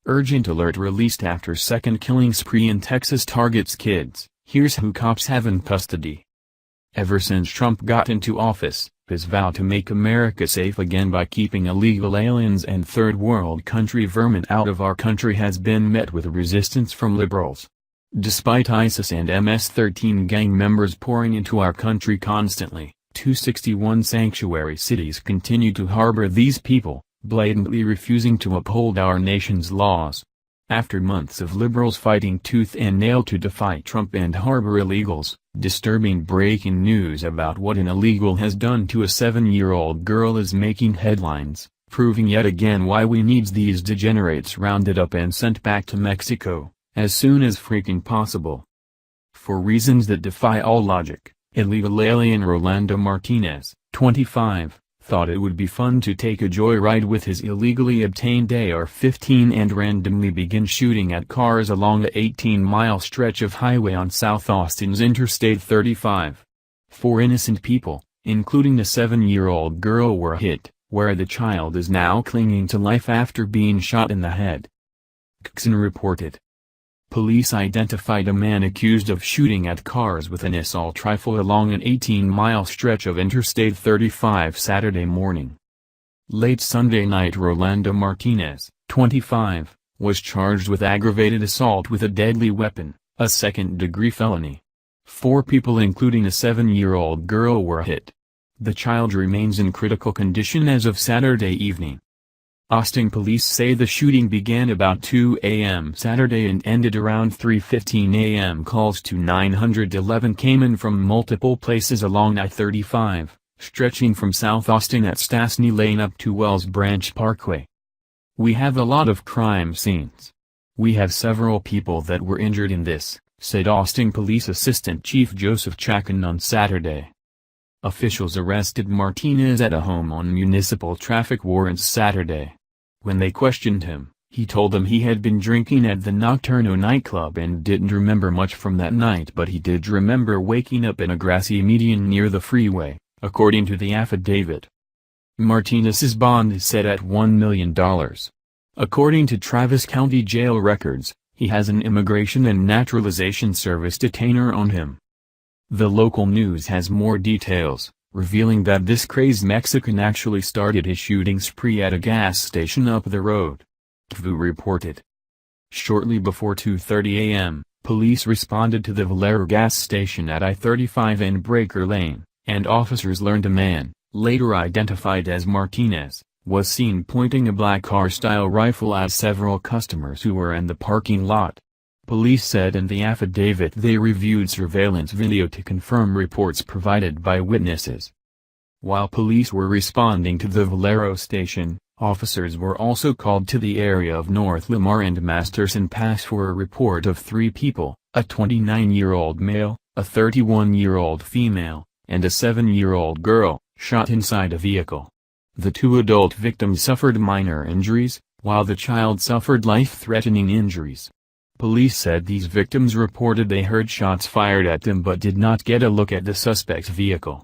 Urgent alert released after second killing spree in Texas targets kids. Here's who cops have in custody. Ever since Trump got into office, his vow to make America safe again by keeping illegal aliens and third world country vermin out of our country has been met with resistance from liberals. Despite ISIS and MS-13 gang members pouring into our country constantly, 261 sanctuary cities continue to harbor these people, blatantly refusing to uphold our nation's laws. After months of liberals fighting tooth and nail to defy Trump and harbor illegals, disturbing breaking news about what an illegal has done to a 7-year-old girl is making headlines, proving yet again why we need these degenerates rounded up and sent back to Mexico, as soon as freaking possible. For reasons that defy all logic, illegal alien Rolando Martinez, 25, thought it would be fun to take a joyride with his illegally obtained AR-15 and randomly begin shooting at cars along a 18-mile stretch of highway on South Austin's Interstate 35. 4 innocent people, including a 7-year-old girl, were hit, where the child is now clinging to life after being shot in the head. Custod reported. Police identified a man accused of shooting at cars with an assault rifle along an 18-mile stretch of Interstate 35 Saturday morning. Late Sunday night, Rolando Martinez, 25, was charged with aggravated assault with a deadly weapon, a second-degree felony. 4 people including a 7-year-old girl were hit. The child remains in critical condition as of Saturday evening. Austin police say the shooting began about 2 a.m. Saturday and ended around 3:15 a.m. Calls to 911 came in from multiple places along I-35, stretching from South Austin at Stastny Lane up to Wells Branch Parkway. "We have a lot of crime scenes. We have several people that were injured in this," said Austin Police Assistant Chief Joseph Chacon on Saturday. Officials arrested Martinez at a home on municipal traffic warrants Saturday. When they questioned him, he told them he had been drinking at the Nocturno nightclub and didn't remember much from that night, but he did remember waking up in a grassy median near the freeway, according to the affidavit. Martinez's bond is set at $1 million. According to Travis County Jail records, he has an Immigration and Naturalization Service detainer on him. The local news has more details, revealing that this crazed Mexican actually started his shooting spree at a gas station up the road. TVU reported. Shortly before 2:30 a.m., police responded to the Valero gas station at I-35 and Breaker Lane, and officers learned a man, later identified as Martinez, was seen pointing a black car-style rifle at several customers who were in the parking lot. Police said in the affidavit they reviewed surveillance video to confirm reports provided by witnesses. While police were responding to the Valero station, officers were also called to the area of North Lamar and Masterson Pass for a report of 3 people, a 29-year-old male, a 31-year-old female, and a 7-year-old girl, shot inside a vehicle. The 2 adult victims suffered minor injuries, while the child suffered life-threatening injuries. Police said these victims reported they heard shots fired at them but did not get a look at the suspect's vehicle.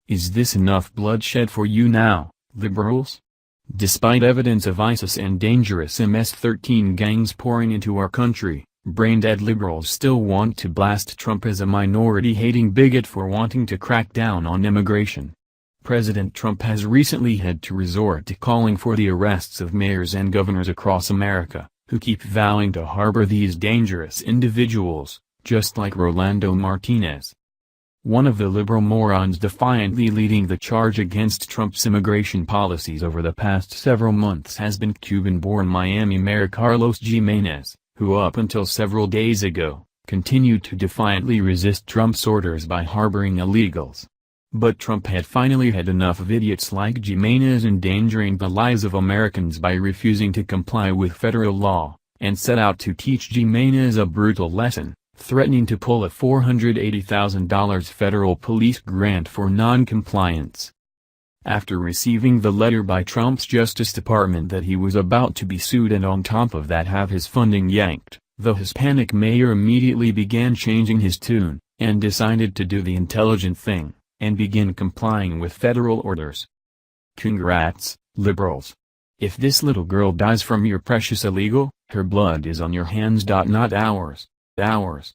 Is this enough bloodshed for you now, liberals? Despite evidence of ISIS and dangerous MS-13 gangs pouring into our country, brain-dead liberals still want to blast Trump as a minority-hating bigot for wanting to crack down on immigration. President Trump has recently had to resort to calling for the arrests of mayors and governors across America, who keep vowing to harbor these dangerous individuals, just like Rolando Martinez. One of the liberal morons defiantly leading the charge against Trump's immigration policies over the past several months has been Cuban-born Miami Mayor Carlos Gimenez, who up until several days ago, continued to defiantly resist Trump's orders by harboring illegals. But Trump had finally had enough of idiots like Gimenez endangering the lives of Americans by refusing to comply with federal law, and set out to teach Gimenez a brutal lesson, threatening to pull a $480,000 federal police grant for non-compliance. After receiving the letter by Trump's Justice Department that he was about to be sued and on top of that have his funding yanked, the Hispanic mayor immediately began changing his tune, and decided to do the intelligent thing, and begin complying with federal orders. Congrats, liberals. If this little girl dies from your precious illegal, Her blood is on your hands. Not ours. Ours.